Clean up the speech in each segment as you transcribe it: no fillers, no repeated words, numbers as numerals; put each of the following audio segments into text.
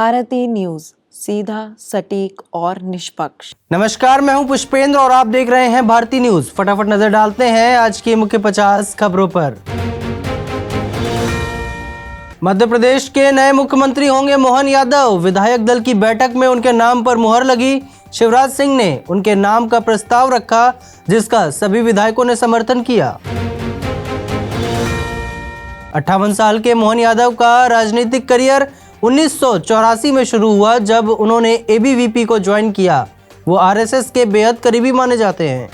Bharti news, सीधा, सटीक और निष्पक्ष। नमस्कार, मैं हूं पुष्पेंद्र और आप देख रहे हैं भारती न्यूज। फटाफट नजर डालते हैं आज की मुख्य 50 खबरों पर। मध्य प्रदेश के नए मुख्यमंत्री होंगे मोहन यादव। विधायक दल की बैठक में उनके नाम पर मुहर लगी। शिवराज सिंह ने उनके नाम का प्रस्ताव रखा, जिसका सभी विधायकों ने समर्थन किया। 58 साल के मोहन यादव का राजनीतिक करियर 1984 में शुरू हुआ, जब उन्होंने एबीवीपी को ज्वाइन किया। वो आरएसएस के बेहद करीबी माने जाते हैं।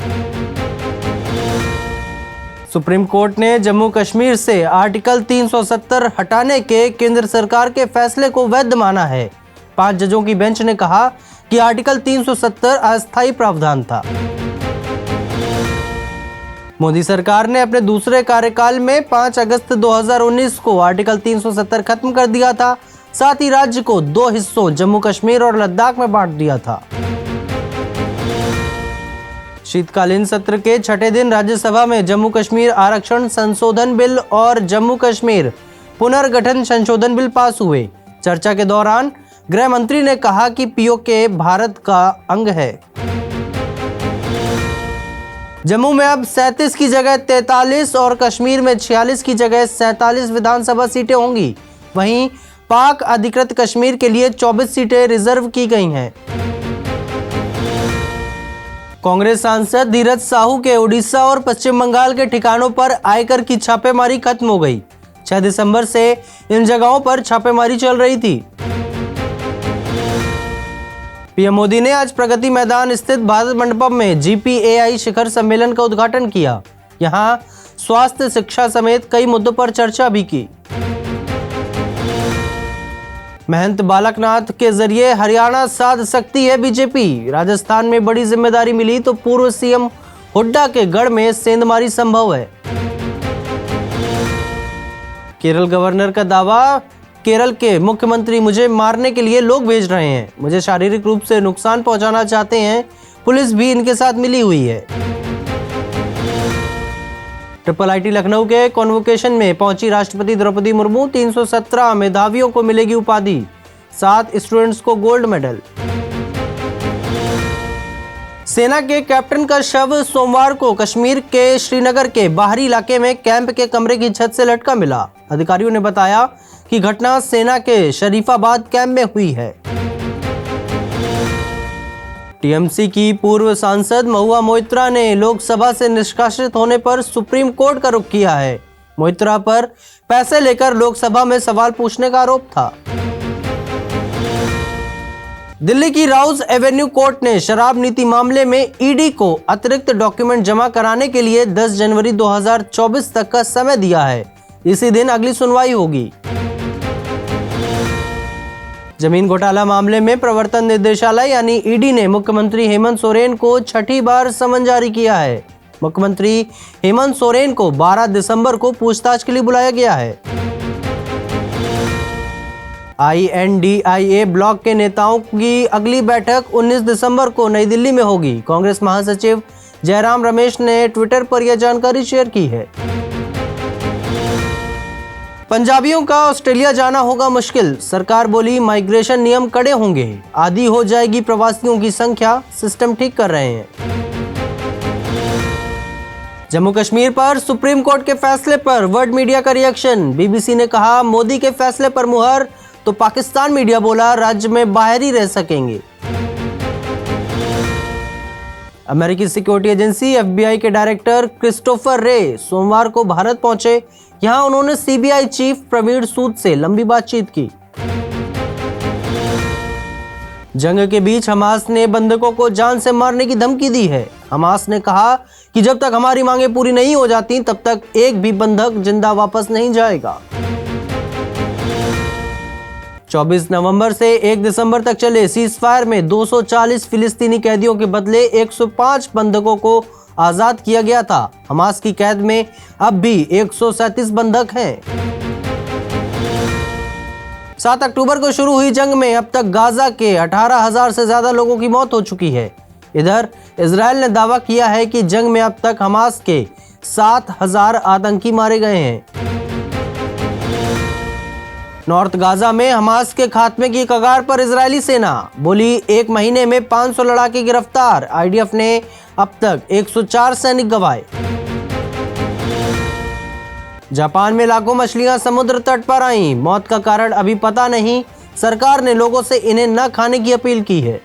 सुप्रीम कोर्ट ने जम्मू कश्मीर से आर्टिकल 370 हटाने के केंद्र सरकार के फैसले को वैध माना है। 5 जजों की बेंच ने कहा कि आर्टिकल 370 अस्थायी प्रावधान था। मोदी सरकार ने अपने दूसरे कार्यकाल में 5 अगस्त 2019 को आर्टिकल 370 खत्म कर दिया था। साथ ही राज्य को 2 हिस्सों जम्मू कश्मीर और लद्दाख में बांट दिया था। शीतकालीन सत्र के छठे दिन राज्यसभा में जम्मू कश्मीर आरक्षण संशोधन बिल और जम्मू कश्मीर पुनर्गठन संशोधन बिल पास हुए। चर्चा के दौरान गृह मंत्री ने कहा कि पीओके भारत का अंग है। जम्मू में अब 37 की जगह 43 और कश्मीर में 46 की जगह 47 विधानसभा सीटें होंगी। वहीं पाक अधिकृत कश्मीर के लिए 24 सीटें रिजर्व की गई हैं। कांग्रेस सांसद धीरज साहू के उड़ीसा और पश्चिम बंगाल के ठिकानों पर आयकर की छापेमारी खत्म हो गई। 6 दिसंबर से इन जगहों पर छापेमारी चल रही थी। पीएम मोदी ने आज प्रगति मैदान स्थित भारत मंडपम में GPAI शिखर सम्मेलन का उद्घाटन किया। यहां स्वास्थ्य, शिक्षा समेत कई मुद्दों पर चर्चा भी की। महंत बालकनाथ के जरिए हरियाणा साध सकती है बीजेपी। राजस्थान में बड़ी जिम्मेदारी मिली तो पूर्व सीएम हुड्डा के गढ़ में सेंधमारी संभव है। केरल गवर्नर का दावा, केरल के मुख्यमंत्री मुझे मारने के लिए लोग भेज रहे हैं, मुझे शारीरिक रूप से नुकसान पहुंचाना चाहते हैं, पुलिस भी इनके साथ मिली हुई है। IIIT लखनऊ के कॉन्वोकेशन में पहुंची राष्ट्रपति द्रौपदी मुर्मू। 317 मेधावियों को मिलेगी उपाधि, 7 स्टूडेंट्स को गोल्ड मेडल। सेना के कैप्टन का शव सोमवार को कश्मीर के श्रीनगर के बाहरी इलाके में कैंप के कमरे की छत से लटका मिला। अधिकारियों ने बताया कि घटना सेना के शरीफाबाद कैंप में हुई है। टीएमसी की पूर्व सांसद महुआ मोइत्रा ने लोकसभा से निष्कासित होने पर सुप्रीम कोर्ट का रुख किया है। मोइत्रा पर पैसे लेकर लोकसभा में सवाल पूछने का आरोप था। दिल्ली की राउज एवेन्यू कोर्ट ने शराब नीति मामले में ईडी को अतिरिक्त डॉक्यूमेंट जमा कराने के लिए 10 जनवरी 2024 तक का समय दिया है। इसी दिन अगली सुनवाई होगी। जमीन घोटाला मामले में प्रवर्तन निदेशालय यानी ईडी ने मुख्यमंत्री हेमंत सोरेन को 6ठी बार समन जारी किया है। मुख्यमंत्री हेमंत सोरेन को 12 दिसंबर को पूछताछ के लिए बुलाया गया है। INDIA ब्लॉक के नेताओं की अगली बैठक 19 दिसंबर को नई दिल्ली में होगी। कांग्रेस महासचिव जयराम रमेश ने ट्विटर पर यह जानकारी शेयर की है। पंजाबियों का ऑस्ट्रेलिया जाना होगा मुश्किल। सरकार बोली माइग्रेशन नियम कड़े होंगे, आधी हो जाएगी प्रवासियों की संख्या, सिस्टम ठीक कर रहे हैं। जम्मू कश्मीर पर सुप्रीम कोर्ट के फैसले पर वर्ल्ड मीडिया का रिएक्शन। बीबीसी ने कहा मोदी के फैसले पर मुहर, तो पाकिस्तान मीडिया बोला राज्य में बाहर ही रह सकेंगे। अमेरिकी सिक्योरिटी एजेंसी FBI के डायरेक्टर क्रिस्टोफर रे सोमवार को भारत पहुंचे। यहां उन्होंने CBI चीफ प्रवीण सूद से लंबी बातचीत की। जंग के बीच हमास ने बंधकों को जान से मारने की धमकी दी है। हमास ने कहा कि जब तक हमारी मांगें पूरी नहीं हो जाती तब तक एक भी बंधक जिंदा वापस नहीं जाएगा। 24 नवंबर से 1 दिसंबर तक चले सीजफायर में 240 फिलिस्तीनी कैदियों के बदले 105 बंधकों को आजाद किया गया था। हमास की कैद में अब भी 137 बंधक हैं। 7 अक्टूबर को शुरू हुई जंग में अब तक गाजा के 18,000 से ज्यादा लोगों की मौत हो चुकी है। इधर इजरायल ने दावा किया है कि जंग में अब तक हमास के 7,000 आतंकी मारे गए हैं। नॉर्थ गाजा में हमास के खात्मे की कगार पर इजरायली सेना, बोली 1 महीने में 500 लड़ाके गिरफ्तार। आईडीएफ ने अब तक 104 सैनिक गंवाए। जापान में लाखों मछलियां समुद्र तट पर आईं, मौत का कारण अभी पता नहीं। सरकार ने लोगों से इन्हें न खाने की अपील की है।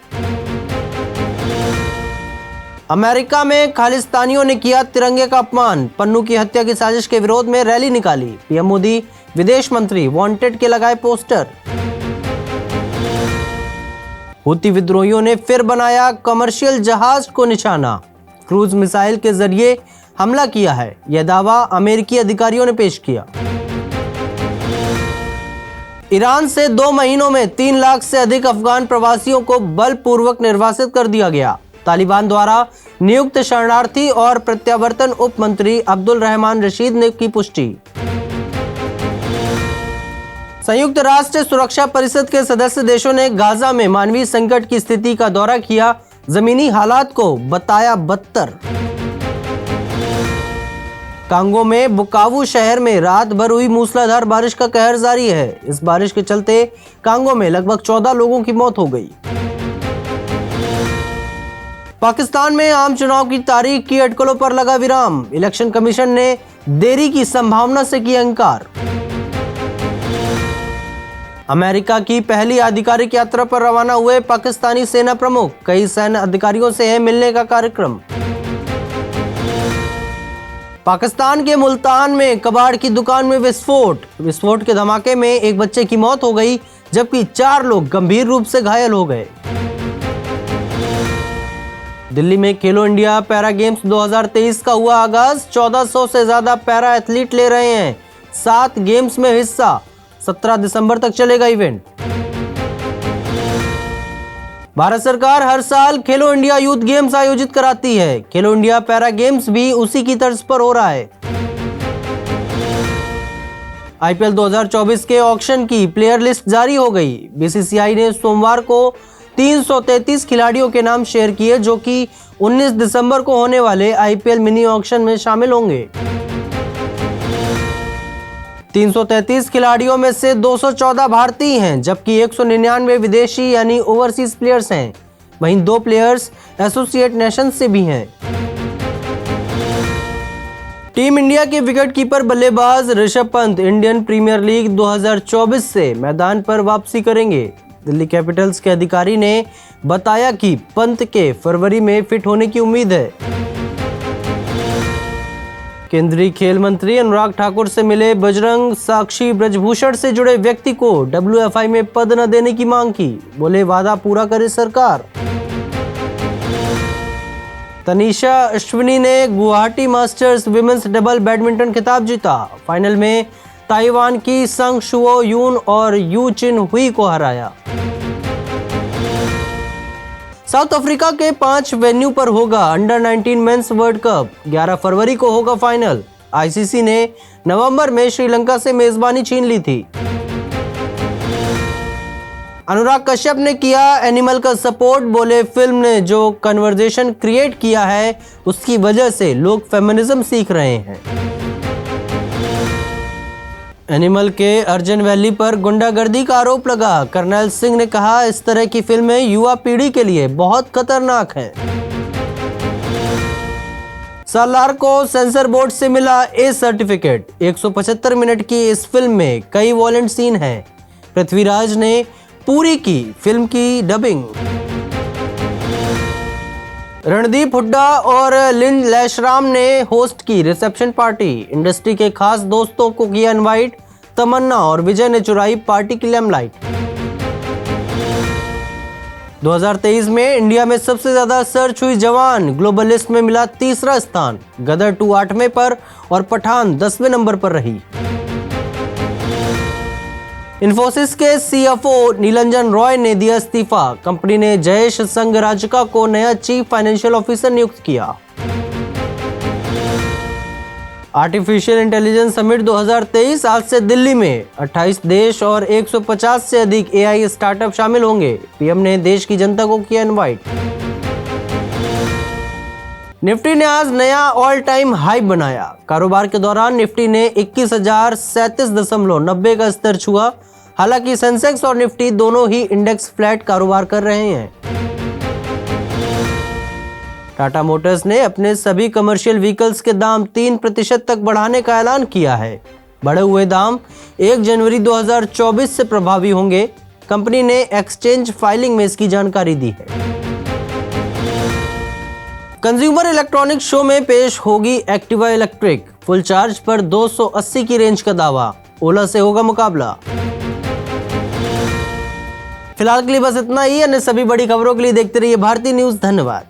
अमेरिका में खालिस्तानियों ने किया तिरंगे का अपमान, पन्नू की हत्या की साजिश के विरोध में रैली निकाली। पीएम मोदी, विदेश मंत्री वांटेड के लगाए पोस्टर। हुती विद्रोहियों ने फिर बनाया कमर्शियल जहाज को निशाना, क्रूज मिसाइल के जरिए हमला किया है, यह दावा अमेरिकी अधिकारियों ने पेश किया। ईरान से 2 महीनों में 3 लाख से अधिक अफगान प्रवासियों को बलपूर्वक निर्वासित कर दिया गया। तालिबान द्वारा नियुक्त शरणार्थी और प्रत्यावर्तन उप मंत्री अब्दुल रहमान रशीद ने की पुष्टि। संयुक्त राष्ट्र सुरक्षा परिषद के सदस्य देशों ने गाजा में मानवीय संकट की स्थिति का दौरा किया, जमीनी हालात को बताया बदतर। कांगो में बुकावू शहर में रात भर हुई मूसलाधार बारिश का कहर जारी है। इस बारिश के चलते कांगो में लगभग 14 लोगों की मौत हो गई। पाकिस्तान में आम चुनाव की तारीख की अटकलों पर लगा विराम, इलेक्शन कमीशन ने देरी की संभावना से किया इंकार। अमेरिका की पहली आधिकारिक यात्रा पर रवाना हुए पाकिस्तानी सेना प्रमुख, कई सैन्य अधिकारियों से है मिलने का कार्यक्रम। पाकिस्तान के मुल्तान में कबाड़ की दुकान में विस्फोट के धमाके में एक बच्चे की मौत हो गई, जबकि 4 लोग गंभीर रूप से घायल हो गए। दिल्ली में खेलो इंडिया पैरा गेम्स 2023 का हुआ आगाज, 1400 से ज्यादा पैरा एथलीट ले रहे हैं 7 गेम्स में हिस्सा। 17 दिसंबर तक चलेगा इवेंट। भारत सरकार हर साल खेलो इंडिया यूथ गेम्स आयोजित कराती है। खेलो इंडिया पैरा गेम्स भी उसी की तर्ज पर हो रहा है। आईपीएल 2024 के ऑक्शन की प्लेयर लिस्ट जारी हो गई। बीसीसीआई ने सोमवार को 333 खिलाड़ियों के नाम शेयर किए, जो कि 19 दिसंबर को होने वाले आईपीएल मिनी ऑक्शन में शामिल होंगे। 333 खिलाड़ियों में से 214 भारतीय हैं, जबकि 199 विदेशी यानी ओवरसीज प्लेयर्स हैं। वहीं 2 प्लेयर्स एसोसिएट नेशंस से भी हैं। टीम इंडिया के विकेटकीपर बल्लेबाज Rishabh Pant Indian premier league 2024 से मैदान पर वापसी करेंगे। दिल्ली कैपिटल्स के अधिकारी ने बताया कि पंत के फरवरी में फिट होने की उम्मीद है। केंद्रीय खेल मंत्री अनुराग ठाकुर से मिले बजरंग, साक्षी ब्रजभूषण से जुड़े व्यक्ति को WFI में पद न देने की मांग की, बोले वादा पूरा करे सरकार। तनिषा अश्विनी ने Guwahati masters women's double badminton खिताब जीता। फाइनल में ताइवान की संग शुओ यून और यू चिन हुई को हराया। साउथ अफ्रीका के 5 वेन्यू पर होगा अंडर 19 मेंस वर्ल्ड कप। 11 फरवरी को होगा फाइनल। आईसीसी ने नवंबर में श्रीलंका से मेजबानी छीन ली थी। अनुराग कश्यप ने किया एनिमल का सपोर्ट, बोले फिल्म ने जो कन्वर्जेशन क्रिएट किया है उसकी वजह से लोग फेमिनिज्म सीख रहे हैं। एनिमल के अर्जन वैली पर गुंडागर्दी का आरोप लगा। कर्नल सिंह ने कहा इस तरह की फिल्में युवा पीढ़ी के लिए बहुत खतरनाक हैं। सालार को सेंसर बोर्ड से मिला ए सर्टिफिकेट। 175 मिनट की इस फिल्म में कई वॉयलेंट सीन हैं। पृथ्वीराज ने पूरी की फिल्म की डबिंग। रणदीप हुड्डा और लिन लैशराम ने होस्ट की रिसेप्शन पार्टी। इंडस्ट्री के खास दोस्तों को किया इनवाइट। तमन्ना और विजय ने चुराई पार्टी की लेमलाइट। 2023 में इंडिया में सबसे ज्यादा सर्च हुई जवान। ग्लोबल लिस्ट में मिला 3रा स्थान। गदर 2 8वें पर और पठान 10वें नंबर पर रही। इन्फोसिस के सीएफओ नीलंजन रॉय ने दिया इस्तीफा। कंपनी ने जयेश संगराजका को नया चीफ फाइनेंशियल ऑफिसर नियुक्त किया। आर्टिफिशियल इंटेलिजेंस समिट 2023 आज से दिल्ली में 28 देश और 150 से अधिक एआई स्टार्टअप शामिल होंगे। पीएम ने देश की जनता को किया इनवाइट। निफ्टी ने आज नया ऑल टाइम हाई बनाया। कारोबार के दौरान निफ्टी ने 21,037.90 का स्तर छुआ। हालांकि सेंसेक्स और निफ्टी दोनों ही इंडेक्स फ्लैट कारोबार कर रहे हैं। टाटा मोटर्स ने अपने सभी कमर्शियल व्हीकल्स के दाम 3% तक बढ़ाने का ऐलान किया है। बढ़े हुए दाम 1 जनवरी 2024 से प्रभावी होंगे। कंपनी ने एक्सचेंज फाइलिंग में इसकी जानकारी दी है। कंज्यूमर इलेक्ट्रॉनिक्स शो में पेश होगी एक्टिवा इलेक्ट्रिक। फुल चार्ज पर 280 की रेंज का दावा, ओला से होगा मुकाबला। फिलहाल के लिए बस इतना ही। अन्य सभी बड़ी खबरों के लिए देखते रहिए भारती न्यूज। धन्यवाद।